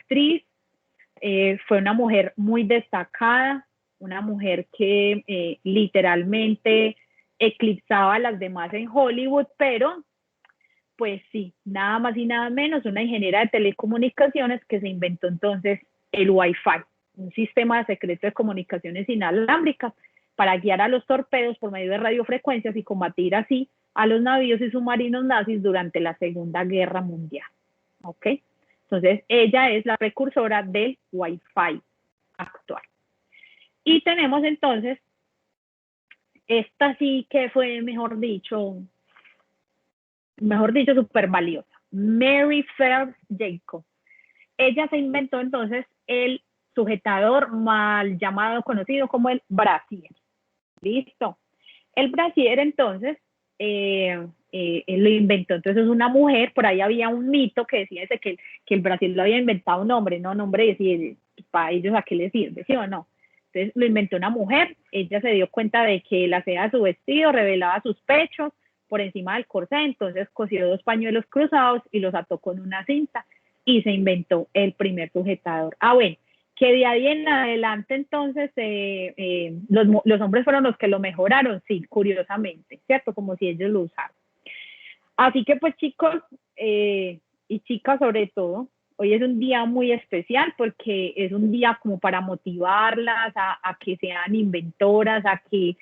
actriz, fue una mujer muy destacada, una mujer que literalmente eclipsaba a las demás en Hollywood, pero pues sí, nada más y nada menos, una ingeniera de telecomunicaciones que se inventó entonces el Wi-Fi, un sistema secreto de comunicaciones inalámbricas para guiar a los torpedos por medio de radiofrecuencias y combatir así a los navíos y submarinos nazis durante la Segunda Guerra Mundial. ¿Ok? Entonces, ella es la precursora del Wi-Fi actual. Y tenemos entonces, esta sí que fue, mejor dicho, súper valiosa, Mary Phelps Jacob. Ella se inventó entonces el sujetador mal llamado, conocido como el brasier. Listo. El brasier entonces lo inventó entonces una mujer. Por ahí había un mito que decía ese, que el brasier lo había inventado un hombre, no, un hombre decía, para ellos a qué les sirve, ¿sí o no? Entonces lo inventó una mujer. Ella se dio cuenta de que la seda de su vestido revelaba sus pechos por encima del corsé, entonces cosió 2 pañuelos cruzados y los ató con una cinta y se inventó el primer sujetador. Bueno, que de ahí en adelante entonces los hombres fueron los que lo mejoraron, sí, curiosamente, ¿cierto? Como si ellos lo usaran. Así que pues chicos y chicas sobre todo, hoy es un día muy especial porque es un día como para motivarlas a que sean inventoras, a que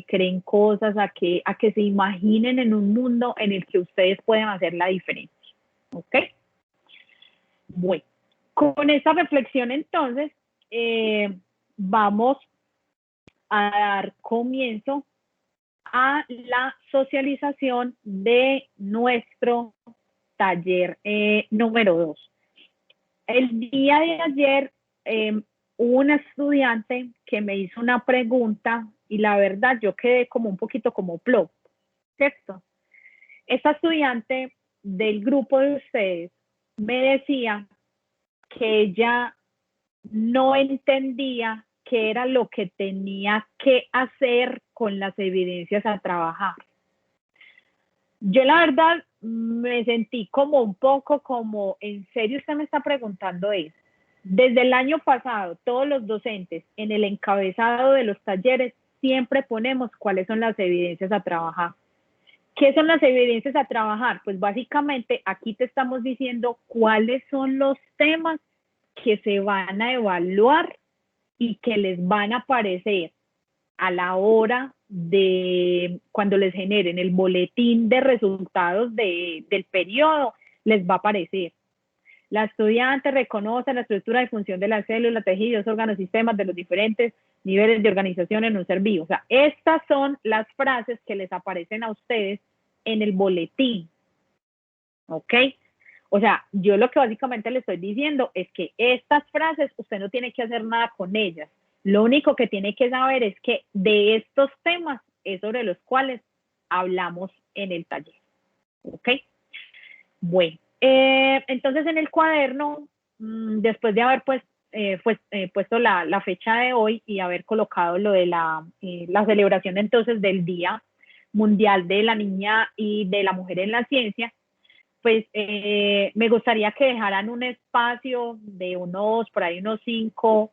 creen cosas, a que se imaginen en un mundo en el que ustedes pueden hacer la diferencia. ¿Ok? Bueno, con esta reflexión entonces vamos a dar comienzo a la socialización de nuestro taller número 2. El día de ayer hubo una estudiante que me hizo una pregunta y la verdad yo quedé como un poquito como plop, ¿cierto? Esta estudiante del grupo de ustedes me decía que ella no entendía qué era lo que tenía que hacer con las evidencias a trabajar. Yo la verdad me sentí como un poco como, ¿en serio usted me está preguntando eso? Desde el año pasado, todos los docentes en el encabezado de los talleres siempre ponemos cuáles son las evidencias a trabajar. ¿Qué son las evidencias a trabajar? Pues básicamente aquí te estamos diciendo cuáles son los temas que se van a evaluar y que les van a aparecer a la hora de cuando les generen el boletín de resultados del periodo, les va a aparecer. La estudiante reconoce la estructura de función de las células, tejidos, órganos, sistemas de los diferentes niveles de organización en un ser vivo. O sea, estas son las frases que les aparecen a ustedes en el boletín. ¿Ok? O sea, yo lo que básicamente le estoy diciendo es que estas frases usted no tiene que hacer nada con ellas. Lo único que tiene que saber es que de estos temas es sobre los cuales hablamos en el taller. ¿Ok? Bueno, entonces en el cuaderno, después de haber puesto la fecha de hoy y haber colocado lo de la celebración entonces del Día Mundial de la Niña y de la Mujer en la Ciencia, pues me gustaría que dejaran un espacio de por ahí unos cinco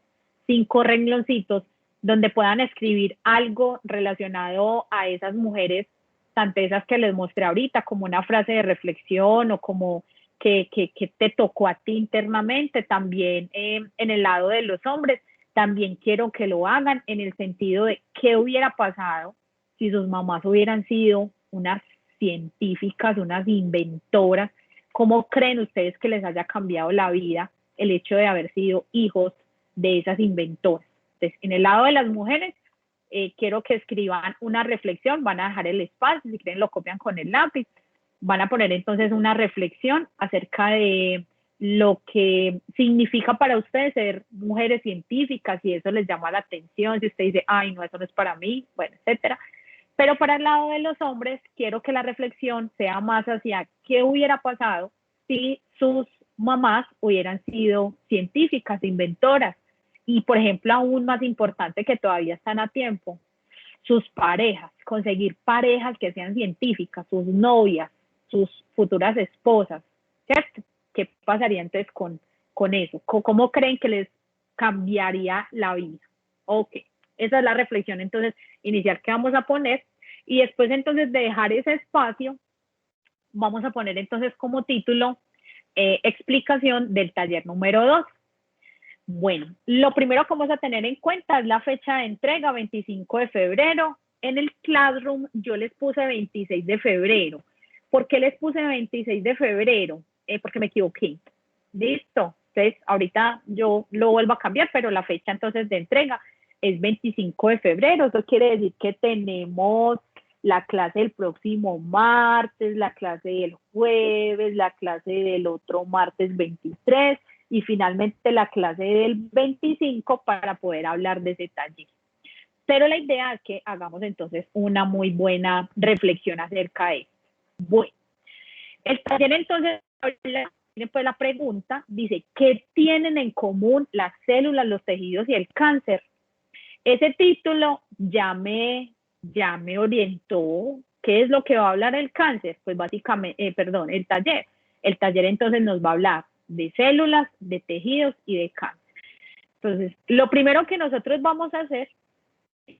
rengloncitos donde puedan escribir algo relacionado a esas mujeres, tanto esas que les mostré ahorita, como una frase de reflexión o como que te tocó a ti internamente. También en el lado de los hombres, también quiero que lo hagan en el sentido de qué hubiera pasado si sus mamás hubieran sido unas científicas, unas inventoras. ¿Cómo creen ustedes que les haya cambiado la vida el hecho de haber sido hijos de esas inventoras? Entonces, en el lado de las mujeres, quiero que escriban una reflexión, van a dejar el espacio, si quieren lo copian con el lápiz, van a poner entonces una reflexión acerca de lo que significa para ustedes ser mujeres científicas, si eso les llama la atención, si usted dice, ay, no, eso no es para mí, bueno, etcétera. Pero para el lado de los hombres, quiero que la reflexión sea más hacia qué hubiera pasado si sus mamás hubieran sido científicas, inventoras. Y, por ejemplo, aún más importante, que todavía están a tiempo, sus parejas, conseguir parejas que sean científicas, sus novias, sus futuras esposas, ¿cierto? ¿Qué pasaría entonces con con eso? ¿Cómo creen que les cambiaría la vida? Ok, esa es la reflexión entonces inicial que vamos a poner, y después entonces de dejar ese espacio, vamos a poner entonces como título explicación del taller número 2. Bueno, lo primero que vamos a tener en cuenta es la fecha de entrega, 25 de febrero. En el Classroom yo les puse 26 de febrero. ¿Por qué les puse 26 de febrero? Porque me equivoqué. Listo. Entonces, ahorita yo lo vuelvo a cambiar, pero la fecha entonces de entrega es 25 de febrero. Eso quiere decir que tenemos la clase del próximo martes, la clase del jueves, la clase del otro martes 23 y finalmente la clase del 25 para poder hablar de ese taller. Pero la idea es que hagamos entonces una muy buena reflexión acerca de esto. Bueno, el taller entonces, pues la pregunta dice, ¿qué tienen en común las células, los tejidos y el cáncer? Ese título ya me orientó. ¿Qué es lo que va a hablar el cáncer? Pues básicamente, el taller. El taller entonces nos va a hablar de células, de tejidos y de cáncer. Entonces, lo primero que nosotros vamos a hacer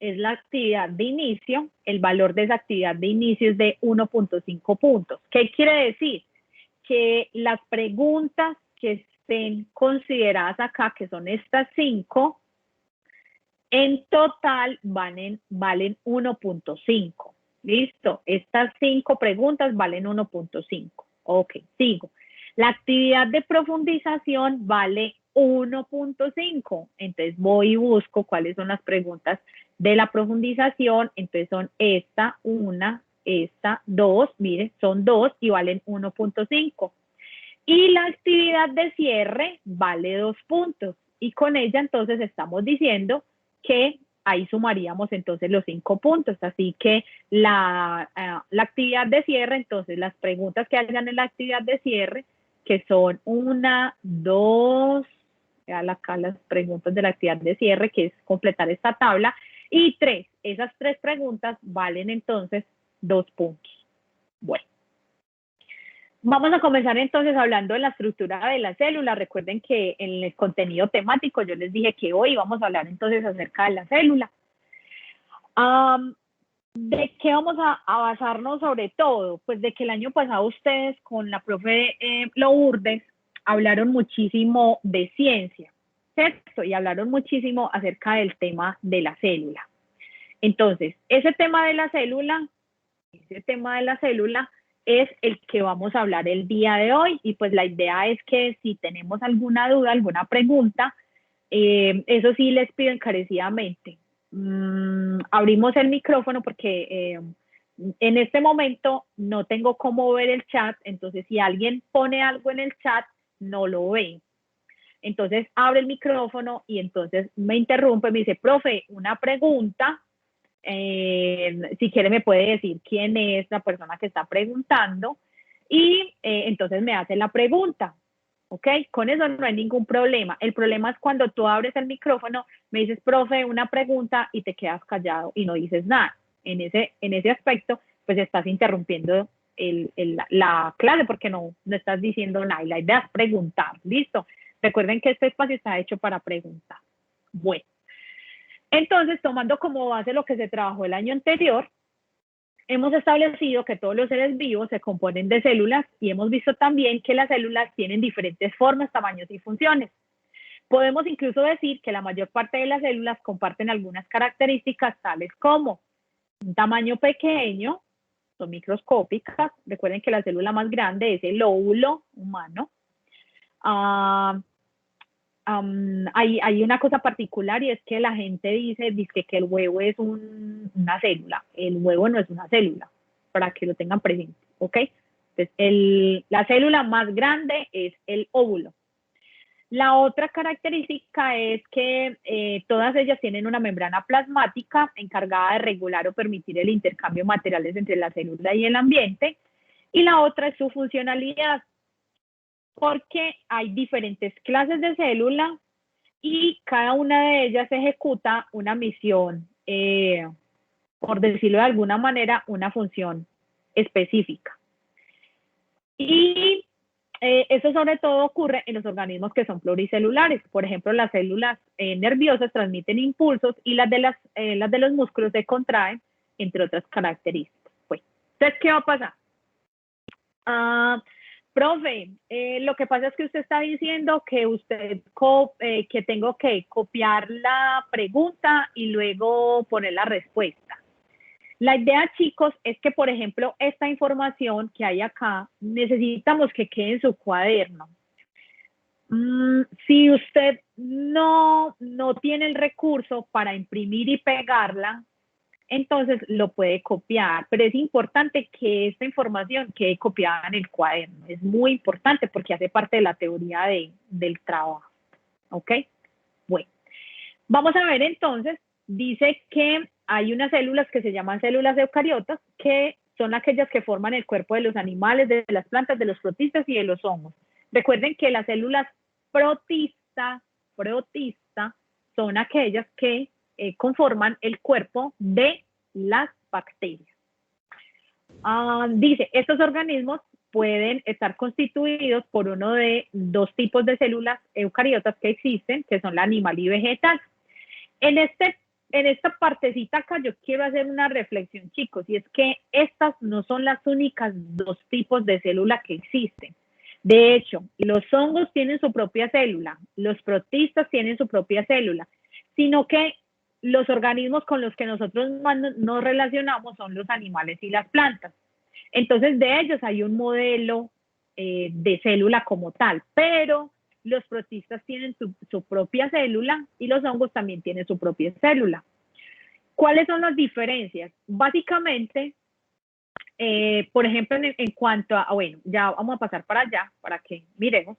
es la actividad de inicio. El valor de esa actividad de inicio es de 1.5 puntos. ¿Qué quiere decir? Que las preguntas que estén consideradas acá, que son estas 5, en total valen 1.5. ¿Listo? Estas 5 preguntas valen 1.5. Ok, sigo. La actividad de profundización vale 1.5. Entonces voy y busco cuáles son las preguntas de la profundización. Entonces son esta, una, esta, dos. Miren, son 2 y valen 1.5. Y la actividad de cierre vale 2 puntos. Y con ella entonces estamos diciendo que ahí sumaríamos entonces los 5 puntos. Así que la actividad de cierre, entonces las preguntas que hayan en la actividad de cierre, que son 1, 2, acá las preguntas de la actividad de cierre, que es completar esta tabla, y 3, esas 3 preguntas valen entonces 2 puntos. Bueno. Vamos a comenzar entonces hablando de la estructura de la célula. Recuerden que en el contenido temático yo les dije que hoy vamos a hablar entonces acerca de la célula. ¿De qué vamos a basarnos sobre todo? Pues de que el año pasado ustedes con la profe Lourdes hablaron muchísimo de ciencia, ¿cierto? Y hablaron muchísimo acerca del tema de la célula. Entonces, ese tema de la célula es el que vamos a hablar el día de hoy, y pues la idea es que si tenemos alguna duda, alguna pregunta, eso sí les pido encarecidamente. Abrimos el micrófono porque en este momento no tengo cómo ver el chat, entonces si alguien pone algo en el chat, no lo ve. Entonces abre el micrófono y entonces me interrumpe, me dice, profe, una pregunta. Si quiere me puede decir quién es la persona que está preguntando y entonces me hace la pregunta, ¿ok? Con eso no hay ningún problema. El problema es cuando tú abres el micrófono, me dices, profe, una pregunta y te quedas callado y no dices nada. En ese aspecto, pues estás interrumpiendo la clase porque no estás diciendo nada y la idea es preguntar, ¿listo? Recuerden que este espacio está hecho para preguntar. Bueno. Entonces, tomando como base lo que se trabajó el año anterior, hemos establecido que todos los seres vivos se componen de células y hemos visto también que las células tienen diferentes formas, tamaños y funciones. Podemos incluso decir que la mayor parte de las células comparten algunas características tales como un tamaño pequeño, son microscópicas. Recuerden que la célula más grande es el óvulo humano. Hay una cosa particular y es que la gente dice que el huevo es una célula. El huevo no es una célula, para que lo tengan presente, ¿ok? Entonces, la célula más grande es el óvulo. La otra característica es que todas ellas tienen una membrana plasmática encargada de regular o permitir el intercambio de materiales entre la célula y el ambiente. Y la otra es su funcionalidad, porque hay diferentes clases de célula y cada una de ellas ejecuta una misión, por decirlo de alguna manera, una función específica. Y Eso sobre todo ocurre en los organismos que son pluricelulares. Por ejemplo, las células nerviosas transmiten impulsos y las de los músculos se contraen, entre otras características. Pues, entonces, ¿qué va a pasar? Profe, lo que pasa es que usted está diciendo que que tengo que copiar la pregunta y luego poner la respuesta. La idea, chicos, es que, por ejemplo, esta información que hay acá, necesitamos que quede en su cuaderno. Si usted no tiene el recurso para imprimir y pegarla, entonces lo puede copiar, pero es importante que esta información quede copiada en el cuaderno. Es muy importante porque hace parte de la teoría del trabajo. ¿Ok? Bueno, vamos a ver entonces, dice que hay unas células que se llaman células eucariotas, que son aquellas que forman el cuerpo de los animales, de las plantas, de los protistas y de los hongos. Recuerden que las células protistas son aquellas que conforman el cuerpo de las bacterias. Dice, estos organismos pueden estar constituidos por uno de dos tipos de células eucariotas que existen, que son la animal y vegetal. En esta partecita acá yo quiero hacer una reflexión, chicos, y es que estas no son las únicas dos tipos de célula que existen. De hecho, los hongos tienen su propia célula, los protistas tienen su propia célula, sino que los organismos con los que nosotros nos relacionamos son los animales y las plantas. Entonces, de ellos hay un modelo de célula como tal, pero los protistas tienen su propia célula y los hongos también tienen su propia célula. ¿Cuáles son las diferencias? Básicamente, por ejemplo, en cuanto a, bueno, ya vamos a pasar para allá, para que miremos.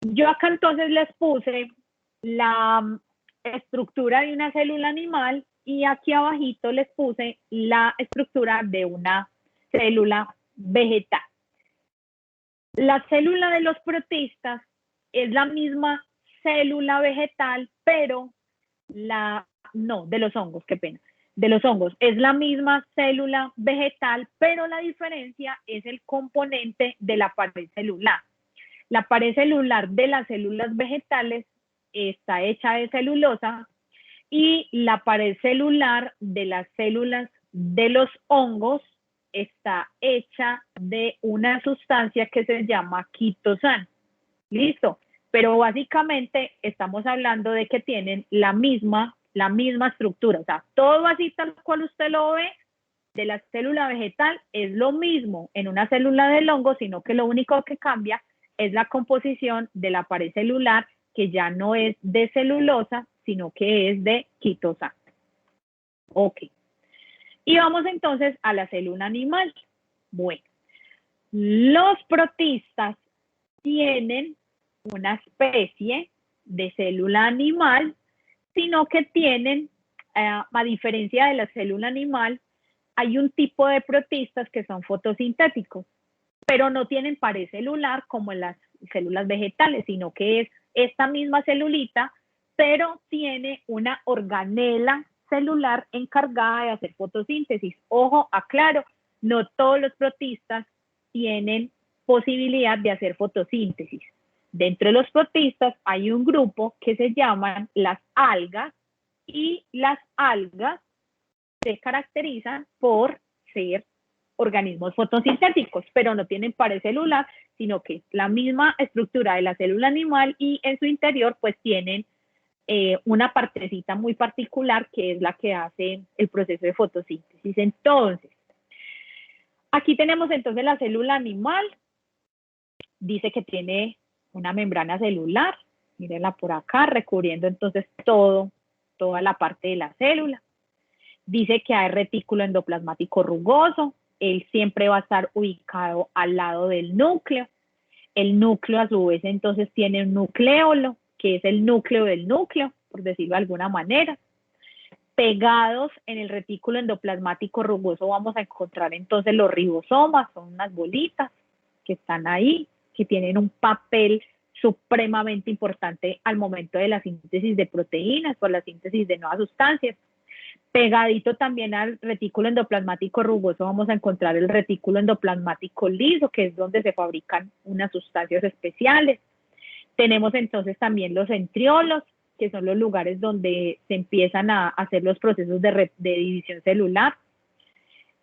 Yo acá entonces les puse la estructura de una célula animal y aquí abajito les puse la estructura de una célula vegetal. La célula de los protistas es la misma célula vegetal, pero de los hongos, qué pena. De los hongos es la misma célula vegetal, pero la diferencia es el componente de la pared celular. La pared celular de las células vegetales está hecha de celulosa y la pared celular de las células de los hongos está hecha de una sustancia que se llama quitosano. Listo. Pero básicamente estamos hablando de que tienen la misma estructura. O sea, todo así tal cual usted lo ve de la célula vegetal es lo mismo en una célula del hongo, sino que lo único que cambia es la composición de la pared celular, que ya no es de celulosa, sino que es de quitosano. Ok. Y vamos entonces a la célula animal. Bueno, los protistas tienen una especie de célula animal, sino que tienen, a diferencia de la célula animal, hay un tipo de protistas que son fotosintéticos, pero no tienen pared celular como en las células vegetales, sino que es esta misma celulita, pero tiene una organela celular encargada de hacer fotosíntesis. Ojo, aclaro, no todos los protistas tienen posibilidad de hacer fotosíntesis. Dentro de los protistas hay un grupo que se llaman las algas, y las algas se caracterizan por ser organismos fotosintéticos, pero no tienen pared celular, sino que es la misma estructura de la célula animal y en su interior pues tienen una partecita muy particular que es la que hace el proceso de fotosíntesis. Entonces, aquí tenemos entonces la célula animal, dice que tiene una membrana celular, mírenla por acá, recubriendo entonces toda la parte de la célula. Dice que hay retículo endoplasmático rugoso, él siempre va a estar ubicado al lado del núcleo. El núcleo a su vez entonces tiene un nucleolo, que es el núcleo del núcleo, por decirlo de alguna manera. Pegados en el retículo endoplasmático rugoso vamos a encontrar entonces los ribosomas, son unas bolitas que están ahí, que tienen un papel supremamente importante al momento de la síntesis de proteínas, por la síntesis de nuevas sustancias. Pegadito también al retículo endoplasmático rugoso vamos a encontrar el retículo endoplasmático liso, que es donde se fabrican unas sustancias especiales. Tenemos entonces también los centriolos, que son los lugares donde se empiezan a hacer los procesos de división celular.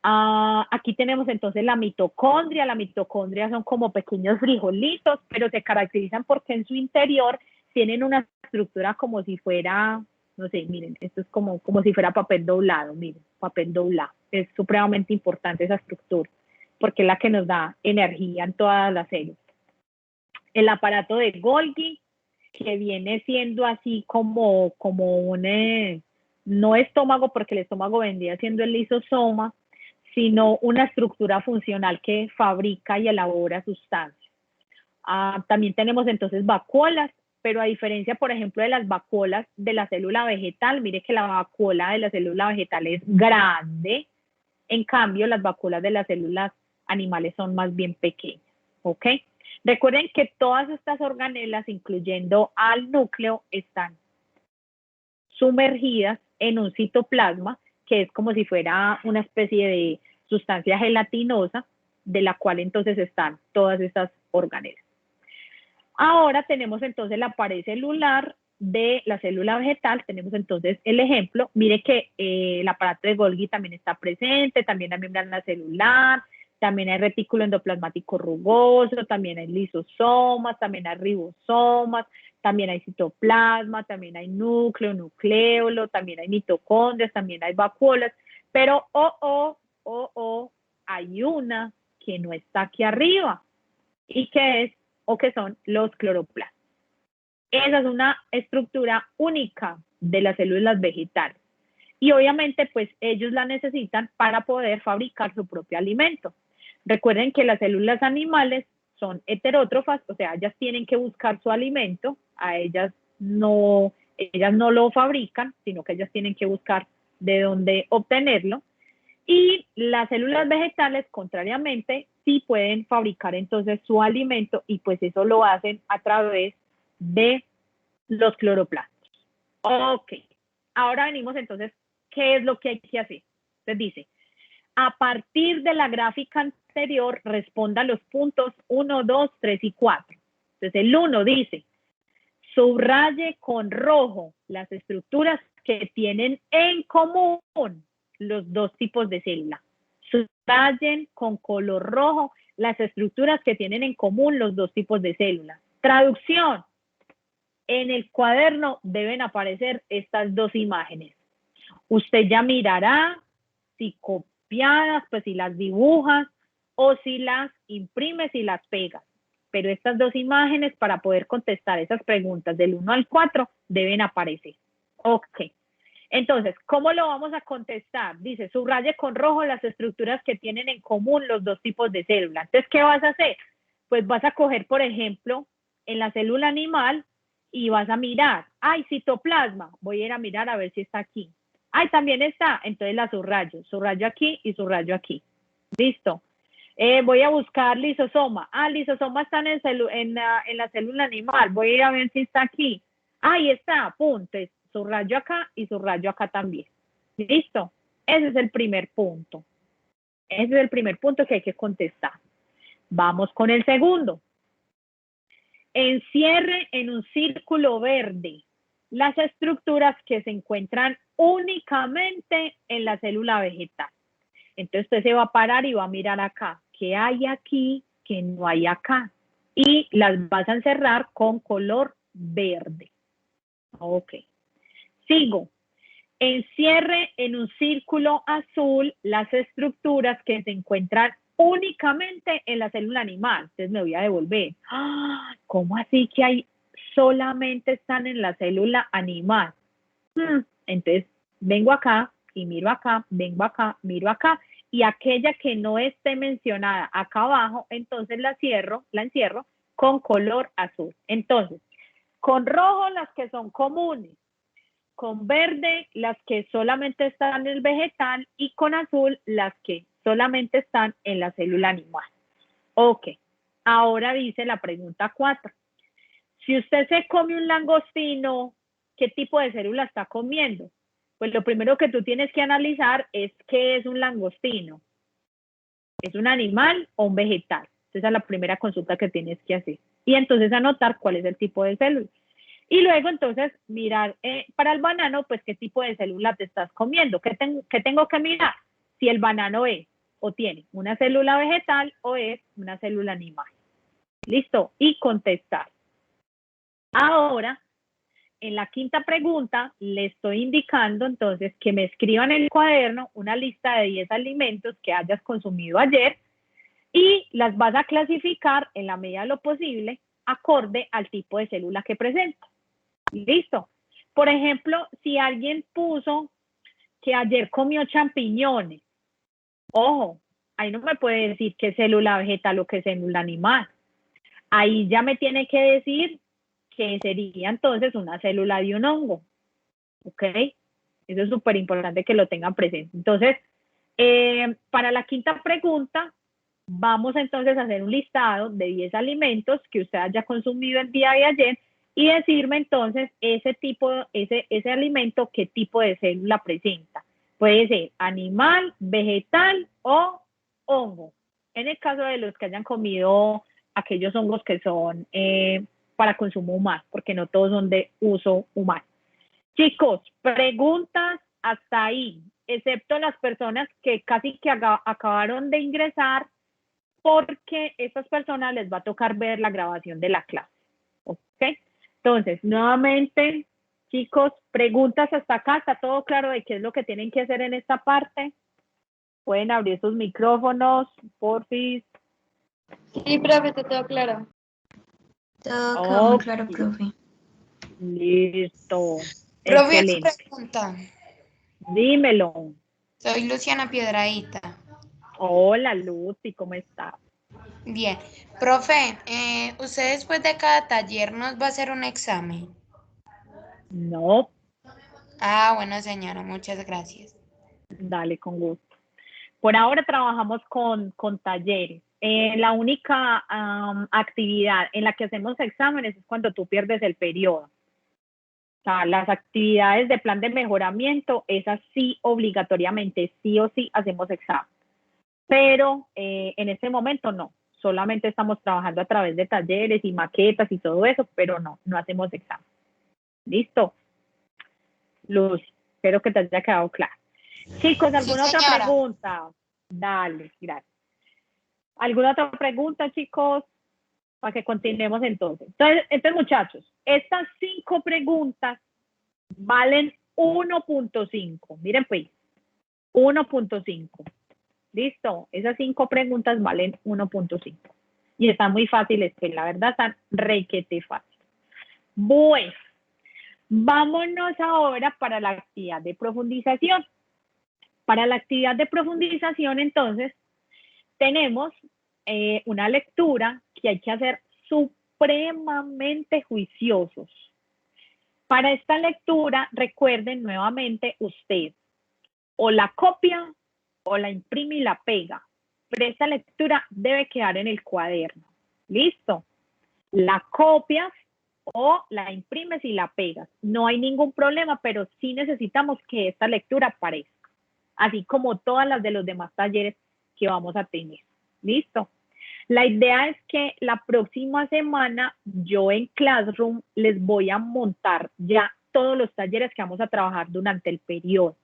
Aquí tenemos entonces la mitocondria. La mitocondria son como pequeños frijolitos, pero se caracterizan porque en su interior tienen una estructura como si fuera, no sé, miren, esto es como si fuera papel doblado, miren, papel doblado. Es supremamente importante esa estructura, porque es la que nos da energía en todas las células. El aparato de Golgi, que viene siendo así como un, no estómago, porque el estómago vendría siendo el lisosoma, sino una estructura funcional que fabrica y elabora sustancias. También tenemos entonces vacuolas, pero a diferencia, por ejemplo, de las vacuolas de la célula vegetal, mire que la vacuola de la célula vegetal es grande, en cambio las vacuolas de las células animales son más bien pequeñas, ¿ok? Recuerden que todas estas organelas, incluyendo al núcleo, están sumergidas en un citoplasma, que es como si fuera una especie de sustancia gelatinosa, de la cual entonces están todas estas organelas. Ahora tenemos entonces la pared celular de la célula vegetal, tenemos entonces el ejemplo, mire que el aparato de Golgi también está presente, también hay membrana celular, también hay retículo endoplasmático rugoso, también hay lisosomas, también hay ribosomas, también hay citoplasma, también hay núcleo, nucleolo, también hay mitocondrias, también hay vacuolas, pero hay una que no está aquí arriba y que es o que son los cloroplastos. Esa es una estructura única de las células vegetales. Y obviamente, pues ellos la necesitan para poder fabricar su propio alimento. Recuerden que las células animales son heterótrofas, o sea, ellas tienen que buscar su alimento, ellas no lo fabrican, sino que ellas tienen que buscar de dónde obtenerlo. Y las células vegetales, contrariamente, sí pueden fabricar entonces su alimento y pues eso lo hacen a través de los cloroplastos. Ok, ahora venimos entonces, ¿qué es lo que hay que hacer? Entonces dice, a partir de la gráfica anterior, responda los puntos 1, 2, 3 y 4. Entonces el 1 dice, subraye con rojo las estructuras que tienen en común los dos tipos de célula. Subrayen con color rojo las estructuras que tienen en común los dos tipos de células. Traducción. En el cuaderno deben aparecer estas dos imágenes. Usted ya mirará si copiadas, pues si las dibujas o si las imprimes y las pegas. Pero estas dos imágenes para poder contestar esas preguntas del 1 al 4 deben aparecer. Ok. Entonces, ¿cómo lo vamos a contestar? Dice, subraye con rojo las estructuras que tienen en común los dos tipos de células. Entonces, ¿qué vas a hacer? Pues vas a coger, por ejemplo, en la célula animal y vas a mirar, ¡ay, citoplasma! Voy a ir a mirar a ver si está aquí. ¡Ay, también está! Entonces la subrayo aquí y subrayo aquí. Listo. Voy a buscar lisosoma. Lisosoma está en la célula animal. Voy a ir a ver si está aquí. Ahí está, punto. Subrayo acá y subrayo acá también. ¿Listo? Ese es el primer punto. Ese es el primer punto que hay que contestar. Vamos con el segundo. Encierre en un círculo verde las estructuras que se encuentran únicamente en la célula vegetal. Entonces usted se va a parar y va a mirar acá. ¿Qué hay aquí que no hay acá? Y las vas a encerrar con color verde. Ok. Sigo. Encierre en un círculo azul las estructuras que se encuentran únicamente en la célula animal. Entonces me voy a devolver. ¿Cómo así que hay solamente están en la célula animal? Entonces vengo acá y miro acá, vengo acá, miro acá, y aquella que no esté mencionada acá abajo, entonces la encierro con color azul. Entonces, con rojo las que son comunes, con verde las que solamente están en el vegetal y con azul las que solamente están en la célula animal. Ok, ahora dice la pregunta 4. Si usted se come un langostino, ¿qué tipo de célula está comiendo? Pues lo primero que tú tienes que analizar es qué es un langostino. ¿Es un animal o un vegetal? Esa es la primera consulta que tienes que hacer. Y entonces anotar cuál es el tipo de célula. Y luego entonces mirar para el banano, pues qué tipo de célula te estás comiendo. ¿Qué tengo que mirar? Si el banano es o tiene una célula vegetal o es una célula animal. Listo. Y contestar. Ahora, en la quinta pregunta, le estoy indicando entonces que me escriban en el cuaderno una lista de 10 alimentos que hayas consumido ayer y las vas a clasificar en la medida de lo posible acorde al tipo de célula que presenta. Listo. Por ejemplo, si alguien puso que ayer comió champiñones, ojo, ahí no me puede decir qué célula vegetal o qué célula animal. Ahí ya me tiene que decir que sería entonces una célula de un hongo. ¿Ok? Eso es súper importante que lo tengan presente. Entonces, para la quinta pregunta, vamos entonces a hacer un listado de 10 alimentos que usted haya consumido el día de ayer y decirme entonces ese alimento, qué tipo de célula presenta. Puede ser animal, vegetal o hongo. En el caso de los que hayan comido aquellos hongos que son para consumo humano, porque no todos son de uso humano. Chicos, preguntas hasta ahí, excepto las personas que casi que acabaron de ingresar, porque a estas personas les va a tocar ver la grabación de la clase. ¿Ok? Entonces, nuevamente, chicos, preguntas hasta acá, ¿está todo claro de qué es lo que tienen que hacer en esta parte? Pueden abrir sus micrófonos, porfis. Sí, profe, está todo claro. Todo quedó muy claro, Ok, profe. listo. Profe, una Excelente. pregunta. Dímelo. Soy Luciana Piedradita. Hola, Lucy, ¿cómo estás? Bien. Profe, ¿usted después de cada taller nos va a hacer un examen? No, Ah, bueno, señora, muchas gracias. dale, con gusto. Por ahora trabajamos con talleres. La única actividad en la que hacemos exámenes es cuando tú pierdes el periodo. O sea, las actividades de plan de mejoramiento, esas sí obligatoriamente, sí o sí hacemos examen. Pero en este momento no. Solamente estamos trabajando a través de talleres y maquetas y todo eso, pero no hacemos examen. ¿Listo? Luz, espero que te haya quedado claro. Chicos, Sí, ¿alguna otra señora. pregunta? Dale, gracias. ¿Alguna otra pregunta, chicos? Para que continuemos entonces. Entonces, muchachos, estas 5 preguntas valen 1.5. Miren pues, 1.5. ¿Listo? Esas 5 preguntas valen 1.5. Y están muy fáciles, que la verdad están requete fácil. Bueno, vámonos ahora para la actividad de profundización. Para la actividad de profundización, entonces, tenemos una lectura que hay que hacer supremamente juiciosos. Para esta lectura, recuerden nuevamente usted o la copia o la imprime y la pega, pero esta lectura debe quedar en el cuaderno. ¿Listo? La copias o la imprimes y la pegas. No hay ningún problema, pero sí necesitamos que esta lectura aparezca, así como todas las de los demás talleres que vamos a tener. ¿Listo? La idea es que la próxima semana yo en Classroom les voy a montar ya todos los talleres que vamos a trabajar durante el periodo,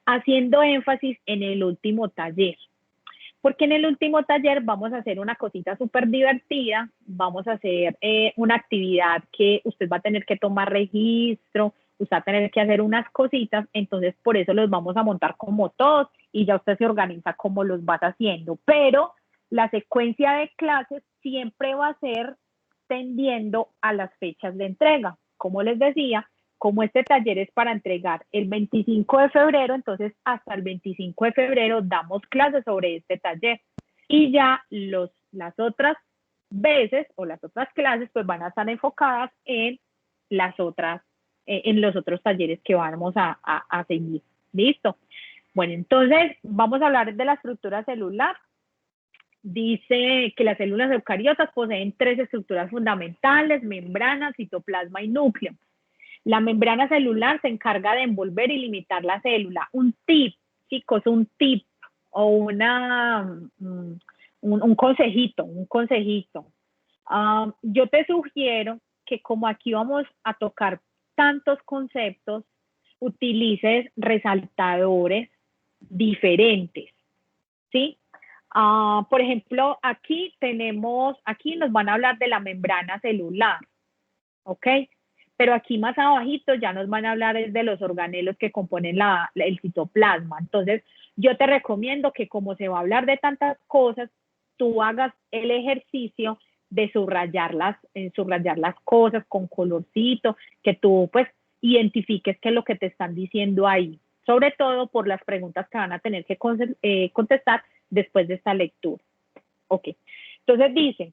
haciendo énfasis en el último taller. Porque en el último taller vamos a hacer una cosita súper divertida, vamos a hacer una actividad que usted va a tener que tomar registro, usted va a tener que hacer unas cositas, entonces por eso los vamos a montar como todos y ya usted se organiza como los vas haciendo, pero la secuencia de clases siempre va a ser tendiendo a las fechas de entrega. Como les decía, como este taller es para entregar el 25 de febrero, entonces hasta el 25 de febrero damos clases sobre este taller. Y ya las otras veces o las otras clases pues van a estar enfocadas en en los otros talleres que vamos a seguir. ¿Listo? Bueno, entonces vamos a hablar de la estructura celular. Dice que las células eucariotas poseen 3 estructuras fundamentales: membrana, citoplasma y núcleo. La membrana celular se encarga de envolver y limitar la célula. Un tip, chicos, un tip o un consejito, yo te sugiero que como aquí vamos a tocar tantos conceptos, utilices resaltadores diferentes, ¿sí? Por ejemplo, aquí nos van a hablar de la membrana celular, ¿ok? Pero aquí más abajito ya nos van a hablar de los organelos que componen el citoplasma. Entonces, yo te recomiendo que como se va a hablar de tantas cosas, tú hagas el ejercicio de subrayar las cosas con colorcito, que tú pues identifiques qué es lo que te están diciendo ahí, sobre todo por las preguntas que van a tener que contestar después de esta lectura. Ok, entonces dice,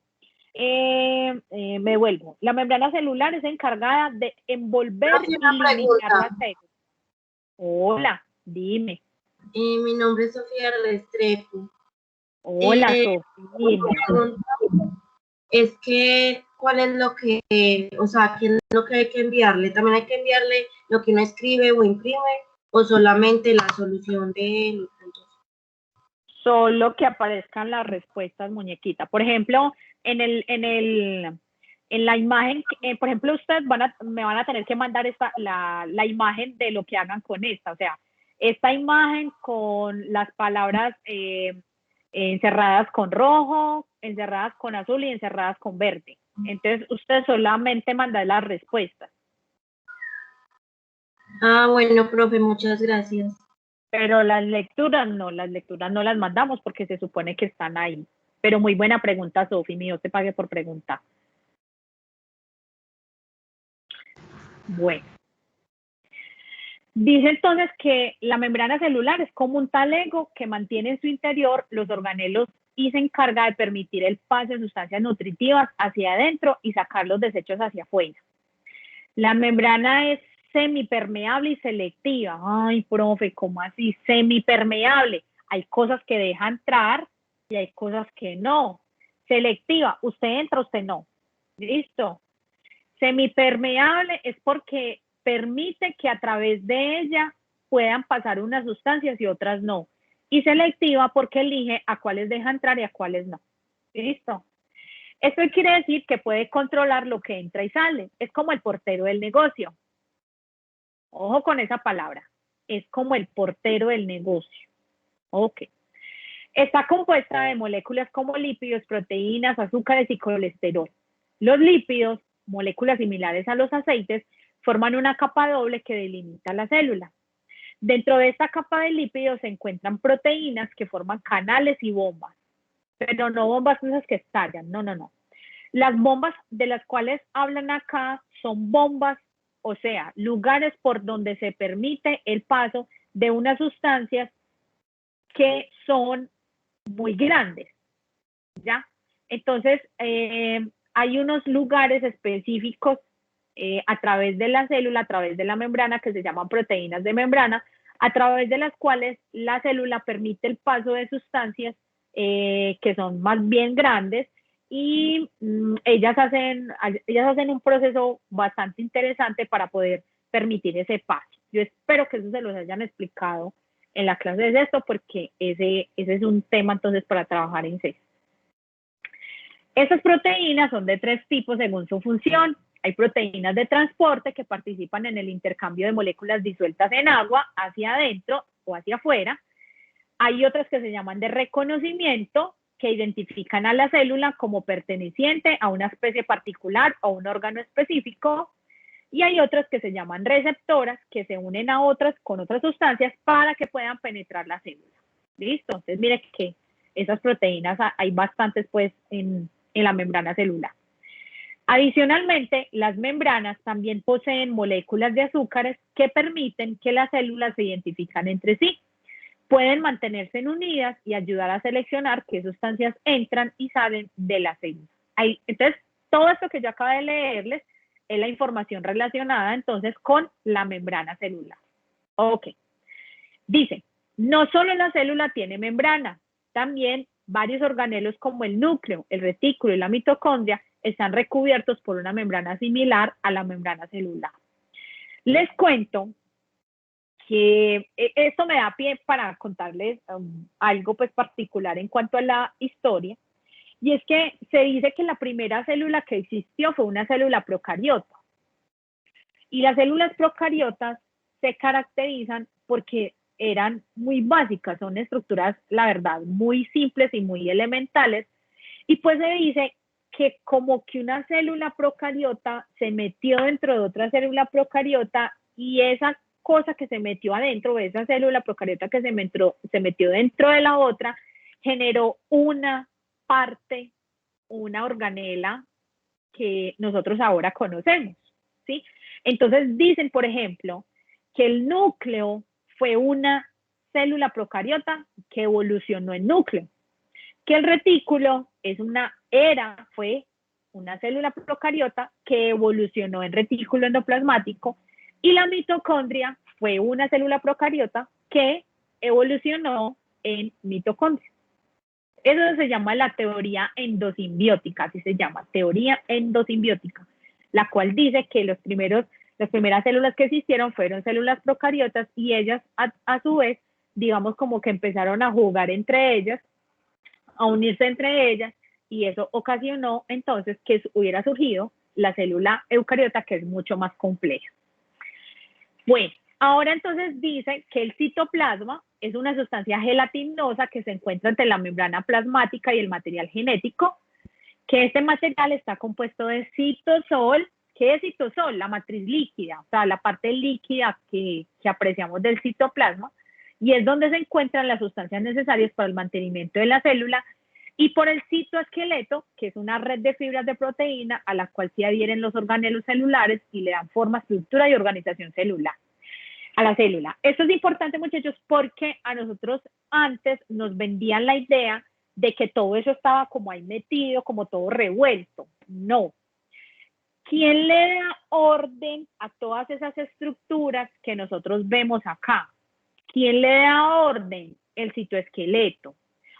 me vuelvo. La membrana celular es encargada de envolver y limitar las células. Hola, dime. Mi nombre es Sofía Restrepo. Hola, Sofía. Es que, ¿cuál es lo que, o sea, qué es lo que hay que enviarle? ¿También hay que enviarle lo que uno escribe o imprime o solamente la solución de los puntos? Solo que aparezcan las respuestas, muñequita. Por ejemplo, en la imagen, por ejemplo, ustedes me van a tener que mandar la imagen de lo que hagan con esta. O sea, esta imagen con las palabras encerradas con rojo, encerradas con azul y encerradas con verde. Entonces, ustedes solamente mandan las respuestas. Bueno, profe, muchas gracias. Pero las lecturas no las mandamos porque se supone que están ahí. Pero muy buena pregunta, Sofi, mío, te pague por preguntar. Bueno. Dice entonces que la membrana celular es como un talego que mantiene en su interior los organelos y se encarga de permitir el paso de sustancias nutritivas hacia adentro y sacar los desechos hacia afuera. La membrana es semipermeable y selectiva. Ay, profe, ¿cómo así? Semipermeable. Hay cosas que deja entrar y hay cosas que no. Selectiva, usted entra, usted no. Listo. Semipermeable es porque permite que a través de ella puedan pasar unas sustancias y otras no. Y selectiva porque elige a cuáles deja entrar y a cuáles no. ¿Listo? Esto quiere decir que puede controlar lo que entra y sale. Es como el portero del negocio. Ojo con esa palabra. Es como el portero del negocio. Ok. Está compuesta de moléculas como lípidos, proteínas, azúcares y colesterol. Los lípidos, moléculas similares a los aceites, forman una capa doble que delimita la célula. Dentro de esta capa de lípidos se encuentran proteínas que forman canales y bombas, pero no bombas esas que estallan, no. Las bombas de las cuales hablan acá son bombas, o sea, lugares por donde se permite el paso de unas sustancias que son muy grandes, ¿ya? Entonces, hay unos lugares específicos a través de la célula, a través de la membrana, que se llaman proteínas de membrana, a través de las cuales la célula permite el paso de sustancias que son más bien grandes y ellas hacen un proceso bastante interesante para poder permitir ese paso. Yo espero que eso se los hayan explicado en la clase de esto porque ese es un tema entonces para trabajar en CES. Esas proteínas son de 3 tipos según su función. Hay proteínas de transporte que participan en el intercambio de moléculas disueltas en agua hacia adentro o hacia afuera. Hay otras que se llaman de reconocimiento, que identifican a la célula como perteneciente a una especie particular o un órgano específico. Y hay otras que se llaman receptoras, que se unen a otras con otras sustancias para que puedan penetrar la célula. ¿Listo? Entonces, mire que esas proteínas hay bastantes pues en la membrana celular. Adicionalmente, las membranas también poseen moléculas de azúcares que permiten que las células se identifican entre sí. Pueden mantenerse unidas y ayudar a seleccionar qué sustancias entran y salen de la célula. Entonces, todo esto que yo acabo de leerles es la información relacionada entonces con la membrana celular. Ok. Dice, no solo la célula tiene membrana, también varios organelos como el núcleo, el retículo y la mitocondria están recubiertos por una membrana similar a la membrana celular. Les cuento que esto me da pie para contarles algo pues particular en cuanto a la historia, y es que se dice que la primera célula que existió fue una célula procariota, y las células procariotas se caracterizan porque eran muy básicas, son estructuras, la verdad, muy simples y muy elementales, y pues se dice que como que una célula procariota se metió dentro de otra célula procariota, y esa cosa que se metió adentro, esa célula procariota que se metió dentro de la otra, generó una parte, una organela que nosotros ahora conocemos, ¿sí? Entonces dicen, por ejemplo, que el núcleo fue una célula procariota que evolucionó en núcleo, que el retículo fue una célula procariota que evolucionó en retículo endoplasmático, y la mitocondria fue una célula procariota que evolucionó en mitocondria. Eso se llama la teoría endosimbiótica, así se llama, teoría endosimbiótica, la cual dice que las primeras células que existieron fueron células procariotas, y ellas a su vez, digamos como que empezaron a jugar entre ellas, a unirse entre ellas, y eso ocasionó entonces que hubiera surgido la célula eucariota, que es mucho más compleja. Bueno, ahora entonces dicen que el citoplasma es una sustancia gelatinosa que se encuentra entre la membrana plasmática y el material genético, que este material está compuesto de citosol. ¿Qué es citosol? La matriz líquida, o sea, la parte líquida que apreciamos del citoplasma, y es donde se encuentran las sustancias necesarias para el mantenimiento de la célula, y por el citoesqueleto, que es una red de fibras de proteína a la cual se adhieren los organelos celulares y le dan forma, estructura y organización celular a la célula. Esto es importante, muchachos, porque a nosotros antes nos vendían la idea de que todo eso estaba como ahí metido, como todo revuelto. No. ¿Quién le da orden a todas esas estructuras que nosotros vemos acá? ¿Quién le da orden? El citoesqueleto.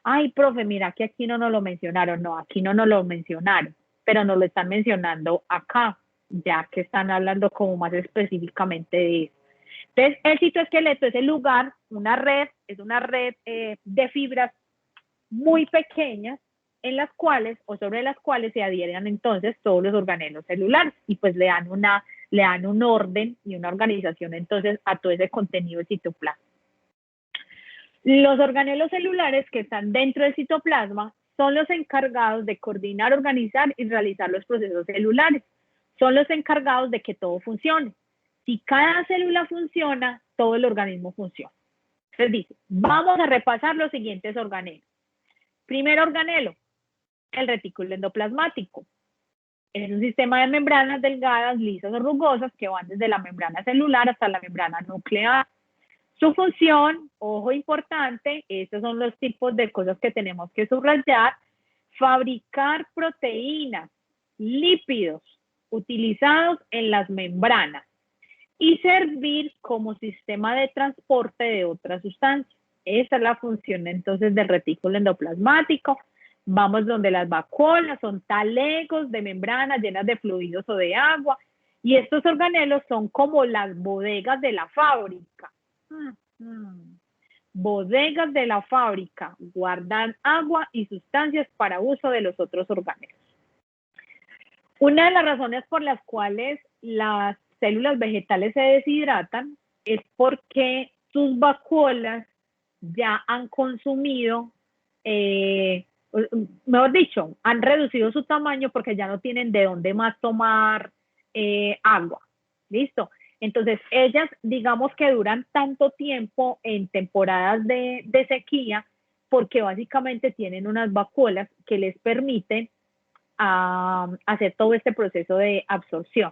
Ay, profe, mira que aquí no nos lo mencionaron. No, aquí no nos lo mencionaron, pero nos lo están mencionando acá, ya que están hablando como más específicamente de eso. Entonces, el citoesqueleto es el lugar, es una red de fibras muy pequeñas en las cuales o sobre las cuales se adhieren entonces todos los organelos celulares, y pues le dan un orden y una organización entonces a todo ese contenido del citoplasma. Los organelos celulares que están dentro del citoplasma son los encargados de coordinar, organizar y realizar los procesos celulares. Son los encargados de que todo funcione. Si cada célula funciona, todo el organismo funciona. Entonces dice, vamos a repasar los siguientes organelos. Primer organelo, el retículo endoplasmático. Es un sistema de membranas delgadas, lisas o rugosas que van desde la membrana celular hasta la membrana nuclear. Su función, ojo importante, estos son los tipos de cosas que tenemos que subrayar: fabricar proteínas, lípidos utilizados en las membranas, y servir como sistema de transporte de otras sustancias. Esa es la función entonces del retículo endoplasmático. Vamos donde las vacuolas, son talegos de membranas llenas de fluidos o de agua, y estos organelos son como las bodegas de la fábrica. Bodegas de la fábrica, guardan agua y sustancias para uso de los otros organelos. Una de las razones por las cuales las células vegetales se deshidratan es porque sus vacuolas ya han consumido, mejor dicho, han reducido su tamaño porque ya no tienen de dónde más tomar agua. ¿Listo? Entonces, ellas, digamos que duran tanto tiempo en temporadas de sequía porque básicamente tienen unas vacuolas que les permiten hacer todo este proceso de absorción,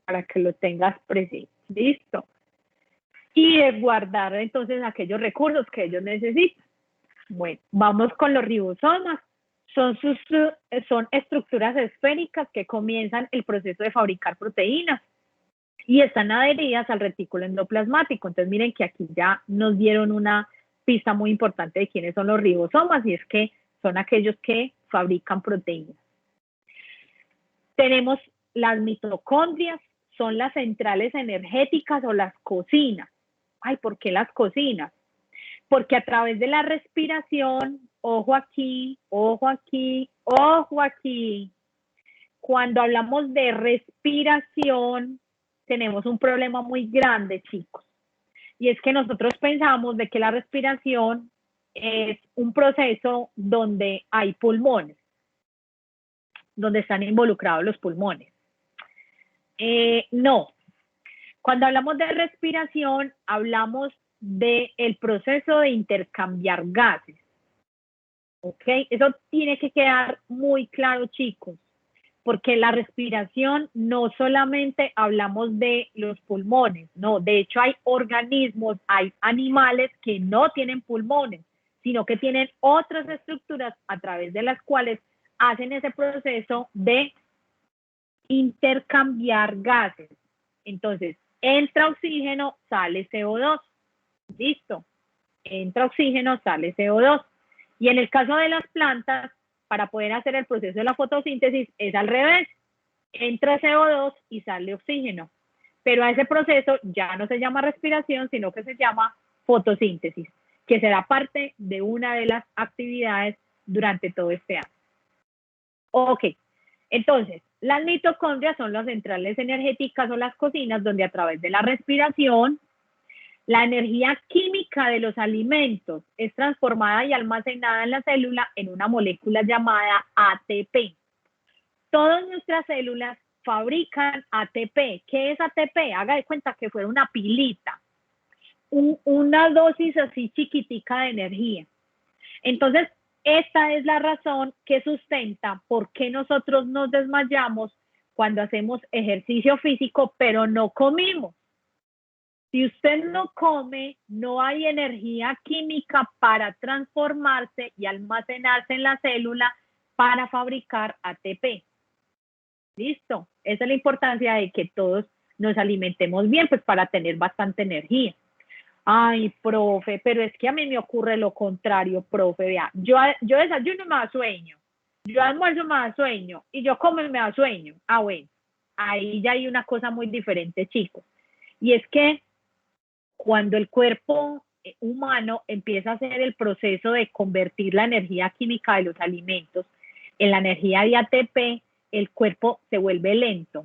para que lo tengas presente. ¿Listo? Y de guardar entonces aquellos recursos que ellos necesitan. Bueno, vamos con los ribosomas. Son estructuras esféricas que comienzan el proceso de fabricar proteínas y están adheridas al retículo endoplasmático. Entonces miren que aquí ya nos dieron una pista muy importante de quiénes son los ribosomas, y es que son aquellos que fabrican proteínas. Tenemos las mitocondrias, son las centrales energéticas o las cocinas. Ay, ¿por qué las cocinas? Porque a través de la respiración, ojo aquí, ojo aquí, ojo aquí, cuando hablamos de respiración, tenemos un problema muy grande, chicos. Y es que nosotros pensamos de que la respiración es un proceso donde hay pulmones, donde están involucrados los pulmones. No. Cuando hablamos de respiración, hablamos del proceso de intercambiar gases. ¿Ok? Eso tiene que quedar muy claro, chicos, porque la respiración no solamente hablamos de los pulmones, no, de hecho hay organismos, hay animales que no tienen pulmones, sino que tienen otras estructuras a través de las cuales hacen ese proceso de intercambiar gases. Entonces, entra oxígeno, sale CO2. Listo. Entra oxígeno, sale CO2. Y en el caso de las plantas, para poder hacer el proceso de la fotosíntesis, es al revés. Entra CO2 y sale oxígeno. Pero a ese proceso ya no se llama respiración, sino que se llama fotosíntesis, que será parte de una de las actividades durante todo este año. Ok. Entonces, las mitocondrias son las centrales energéticas o las cocinas donde a través de la respiración, la energía química de los alimentos es transformada y almacenada en la célula en una molécula llamada ATP. Todas nuestras células fabrican ATP. ¿Qué es ATP? Haga de cuenta que fuera una pilita, una dosis así chiquitica de energía. Entonces, esta es la razón que sustenta por qué nosotros nos desmayamos cuando hacemos ejercicio físico, pero no comimos. Si usted no come, no hay energía química para transformarse y almacenarse en la célula para fabricar ATP. ¿Listo? Esa es la importancia de que todos nos alimentemos bien, pues para tener bastante energía. Ay, profe, pero es que a mí me ocurre lo contrario, profe, vea, yo desayuno y me da sueño, yo almuerzo y me da sueño, y yo como y me da sueño. Ah, bueno, ahí ya hay una cosa muy diferente, chicos, y es que cuando el cuerpo humano empieza a hacer el proceso de convertir la energía química de los alimentos en la energía de ATP, el cuerpo se vuelve lento.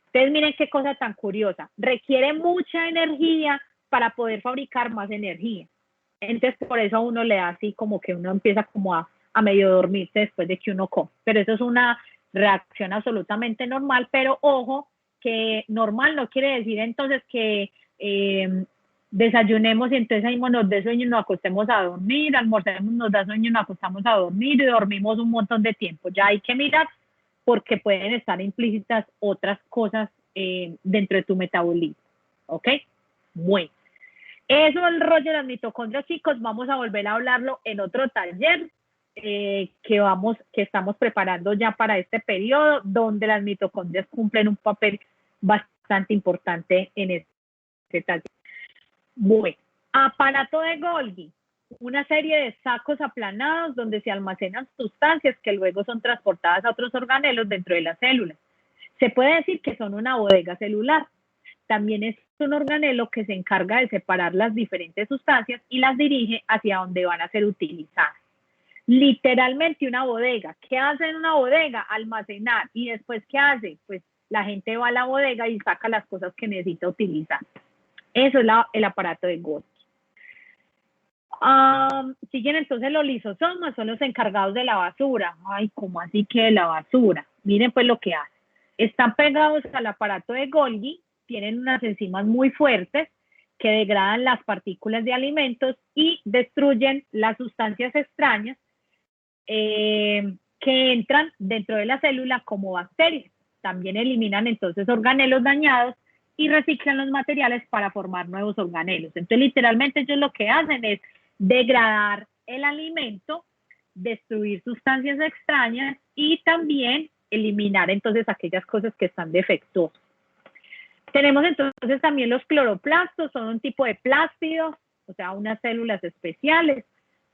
Entonces, miren qué cosa tan curiosa, requiere mucha energía para poder fabricar más energía. Entonces, por eso a uno le da así como que uno empieza como a medio dormirse después de que uno come. Pero eso es una reacción absolutamente normal, pero ojo, que normal no quiere decir entonces que desayunemos y entonces ahí nos dé sueño y nos acostemos a dormir, almorcemos, nos da sueño y nos acostamos a dormir y dormimos un montón de tiempo. Ya hay que mirar porque pueden estar implícitas otras cosas dentro de tu metabolismo. ¿Ok? Bueno. Eso es el rollo de las mitocondrias, chicos. Vamos a volver a hablarlo en otro taller que estamos preparando ya para este periodo, donde las mitocondrias cumplen un papel bastante importante en este taller. Bueno, aparato de Golgi, una serie de sacos aplanados donde se almacenan sustancias que luego son transportadas a otros organelos dentro de las células. Se puede decir que son una bodega celular. También es un organelo que se encarga de separar las diferentes sustancias y las dirige hacia donde van a ser utilizadas. Literalmente una bodega. ¿Qué hace en una bodega? Almacenar. ¿Y después qué hace? Pues la gente va a la bodega y saca las cosas que necesita utilizar. Eso es el aparato de Golgi. Siguen entonces los lisosomas, son los encargados de la basura. Ay, ¿cómo así que de la basura? Miren pues lo que hacen. Están pegados al aparato de Golgi, tienen unas enzimas muy fuertes que degradan las partículas de alimentos y destruyen las sustancias extrañas que entran dentro de la célula como bacterias. También eliminan entonces organelos dañados y reciclan los materiales para formar nuevos organelos. Entonces, literalmente ellos lo que hacen es degradar el alimento, destruir sustancias extrañas y también eliminar entonces aquellas cosas que están defectuosas. Tenemos entonces también los cloroplastos, son un tipo de plástidos, o sea, unas células especiales.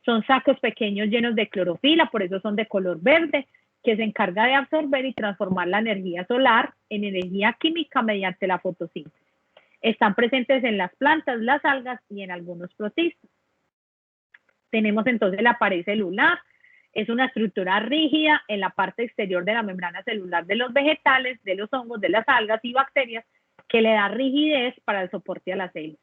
Son sacos pequeños llenos de clorofila, por eso son de color verde. que se encarga de absorber y transformar la energía solar en energía química mediante la fotosíntesis. Están presentes en las plantas, las algas y en algunos protistas. Tenemos entonces la pared celular. Es una estructura rígida en la parte exterior de la membrana celular de los vegetales, de los hongos, de las algas y bacterias, que le da rigidez para el soporte a la célula.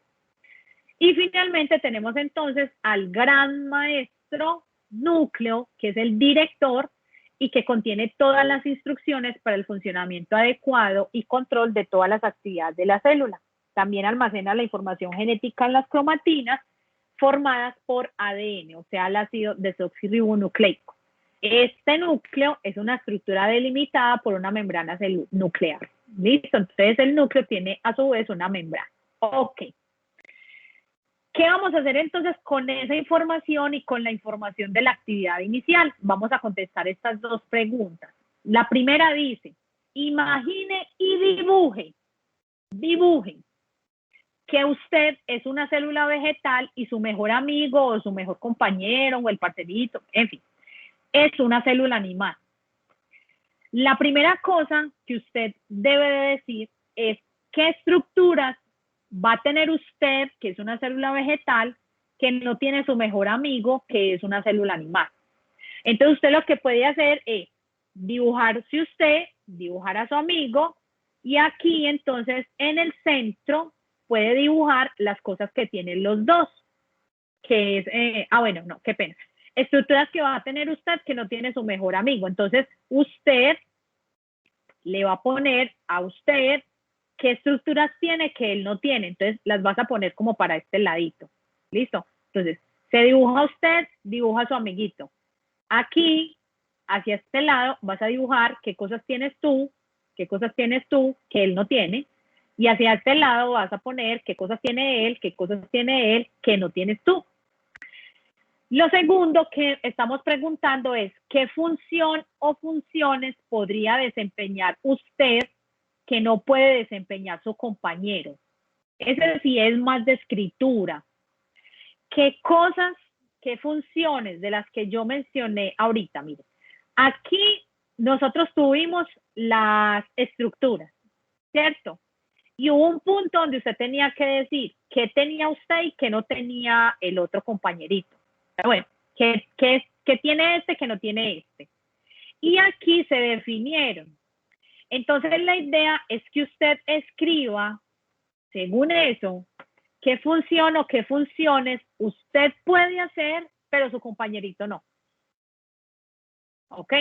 Y finalmente tenemos entonces al gran maestro núcleo, que es el director y que contiene todas las instrucciones para el funcionamiento adecuado y control de todas las actividades de la célula. También almacena la información genética en las cromatinas formadas por ADN, o sea, el ácido desoxirribonucleico. Este núcleo es una estructura delimitada por una membrana nuclear. ¿Listo? Entonces el núcleo tiene a su vez una membrana. Ok. ¿Qué vamos a hacer entonces con esa información y con la información de la actividad inicial? Vamos a contestar estas dos preguntas. La primera dice, imagine y dibuje que usted es una célula vegetal y su mejor amigo o su mejor compañero o el parcerito, en fin, es una célula animal. La primera cosa que usted debe de decir es qué estructuras va a tener usted, que es una célula vegetal, que no tiene su mejor amigo, que es una célula animal. Entonces usted lo que puede hacer es dibujarse usted, dibujar a su amigo, y aquí entonces en el centro puede dibujar las cosas que tienen los dos, que es, bueno, no, qué pena. Estructuras que va a tener usted que no tiene su mejor amigo. Entonces usted le va a poner a usted qué estructuras tiene que él no tiene. Entonces las vas a poner como para este ladito. ¿Listo? Entonces, se dibuja usted, dibuja a su amiguito. Aquí, hacia este lado, vas a dibujar qué cosas tienes tú que él no tiene. Y hacia este lado vas a poner qué cosas tiene él que no tienes tú. Lo segundo que estamos preguntando es, ¿qué función o funciones podría desempeñar usted que no puede desempeñar su compañero? Ese sí es más de escritura. ¿Qué cosas, qué funciones de las que yo mencioné ahorita? Mire, aquí nosotros tuvimos las estructuras, ¿cierto? Y hubo un punto donde usted tenía que decir qué tenía usted y qué no tenía el otro compañerito. Pero bueno, ¿qué tiene este que no tiene este? Y aquí se definieron. Entonces la idea es que usted escriba, según eso, qué función o qué funciones usted puede hacer, pero su compañerito no. ¿Ok?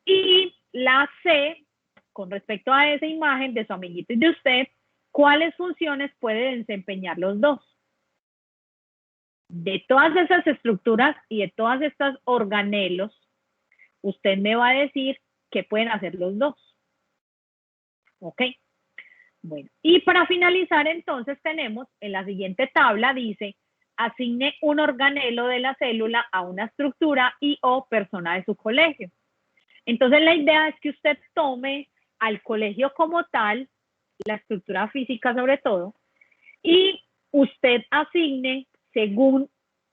Y la C, con respecto a esa imagen de su amiguito y de usted, ¿cuáles funciones pueden desempeñar los dos? De todas esas estructuras y de todas estas organelos, usted me va a decir qué pueden hacer los dos. ¿Ok? Bueno, y para finalizar entonces tenemos en la siguiente tabla, dice, asigne un organelo de la célula a una estructura y o persona de su colegio. Entonces la idea es que usted tome al colegio como tal, la estructura física sobre todo, y usted asigne según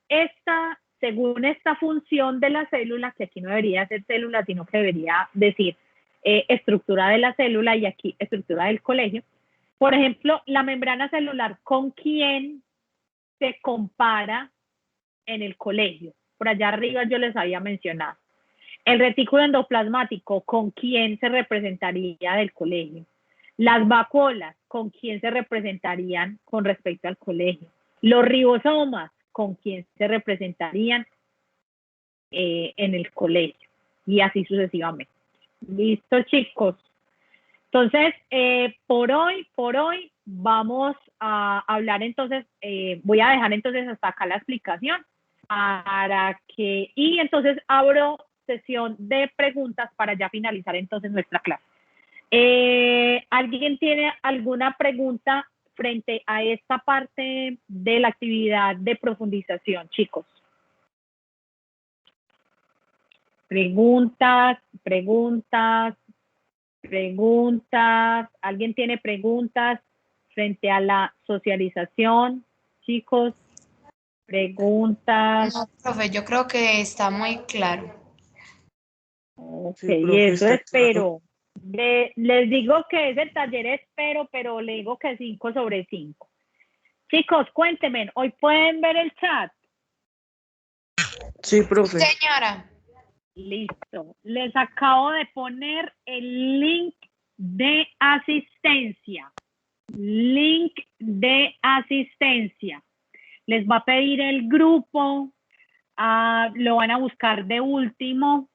esta función de la célula, que aquí no debería ser célula, sino que debería decir estructura de la célula y aquí estructura del colegio. Por ejemplo, la membrana celular, ¿con quién se compara en el colegio? Por allá arriba yo les había mencionado. El retículo endoplasmático, ¿con quién se representaría del colegio? Las vacuolas, ¿con quién se representarían con respecto al colegio? Los ribosomas, ¿con quién se representarían en el colegio? Y así sucesivamente. ¿Listo, chicos? Entonces, por hoy vamos a hablar entonces, voy a dejar entonces hasta acá la explicación y entonces abro sesión de preguntas para ya finalizar entonces nuestra clase. ¿Alguien tiene alguna pregunta frente a esta parte de la actividad de profundización, chicos? Preguntas. ¿Alguien tiene preguntas frente a la socialización, chicos? Preguntas. No, profe, yo creo que está muy claro. Ok, Sí, y profe, eso está claro. espero. Les digo que es el taller espero, pero le digo que 5 sobre 5. Chicos, cuéntenme, ¿hoy pueden ver el chat? Sí, profe. Señora, Listo. Les acabo de poner el link de asistencia. Link de asistencia. Les va a pedir el grupo, lo van a buscar de último.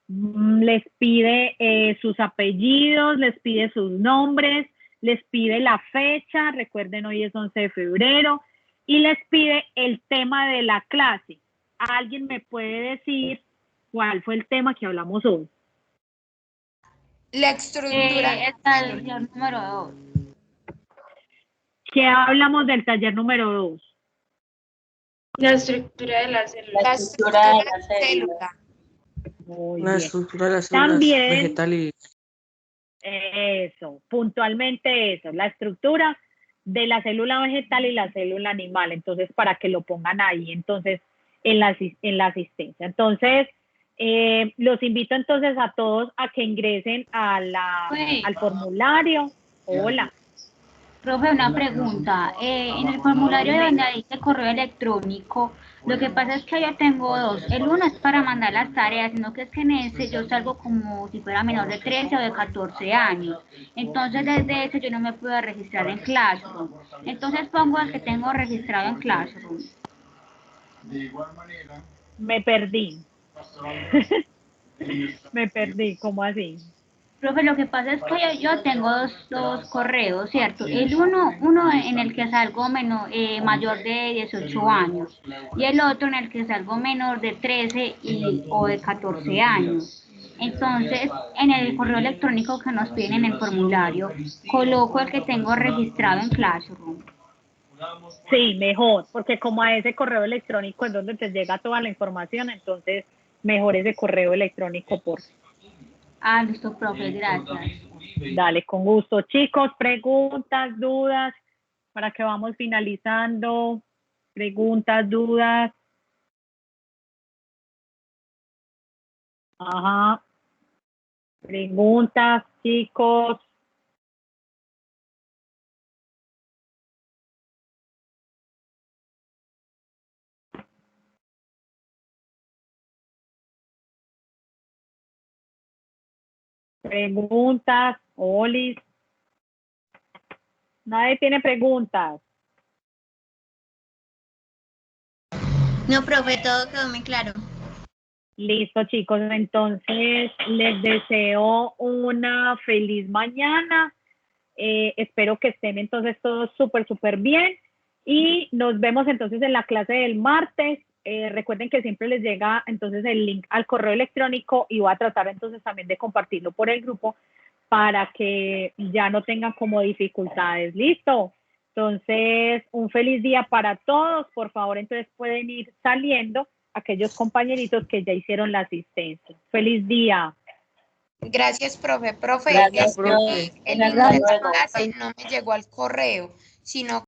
Les pide sus apellidos, les pide sus nombres, les pide la fecha, recuerden hoy es 11 de febrero, y les pide el tema de la clase. ¿Alguien me puede decir cuál fue el tema que hablamos hoy? la estructura. El taller número 2. ¿Qué hablamos del taller número 2? La estructura de la célula. La estructura de la célula. Muy La bien. estructura de las células También, vegetales. eso, puntualmente eso, la estructura de la célula vegetal y la célula animal. Entonces, para que lo pongan ahí, entonces, en la asistencia. Entonces, los invito entonces a todos a que ingresen al formulario. Hola. Profe, una pregunta. En el formulario de donde dice correo electrónico, lo que pasa es que yo tengo dos. El uno es para mandar las tareas, sino que es que en ese yo salgo como si fuera menor de 13 o de 14 años. Entonces, desde ese yo no me puedo registrar en Classroom. Entonces pongo el que tengo registrado en Classroom. Me perdí. Me perdí, ¿cómo así? Profe, lo que pasa es que yo tengo dos correos, ¿cierto? El uno en el que salgo mayor de 18 años y el otro en el que salgo menor de 13 o de 14 años. Entonces, en el correo electrónico que nos piden en el formulario, coloco el que tengo registrado en Classroom. Sí, mejor, porque como a ese correo electrónico es donde te llega toda la información, entonces mejor ese correo electrónico, por favor. Ah, listo, profe, gracias. Dale, con gusto. Chicos, preguntas, dudas, para que vamos finalizando. Preguntas, dudas. Ajá. Preguntas, chicos. Preguntas, Olis. Nadie tiene preguntas. No, profe, todo quedó muy claro. Listo, chicos. Entonces, les deseo una feliz mañana. Espero que estén entonces todos súper bien. Y nos vemos entonces en la clase del martes. Recuerden que siempre les llega entonces el link al correo electrónico y voy a tratar entonces también de compartirlo por el grupo para que ya no tengan como dificultades. Listo. Entonces, un feliz día para todos. Por favor, entonces pueden ir saliendo aquellos compañeritos que ya hicieron la asistencia. Feliz día. Gracias, profe. Profe, Gracias, es que profe. el link de la clase no me llegó al correo, sino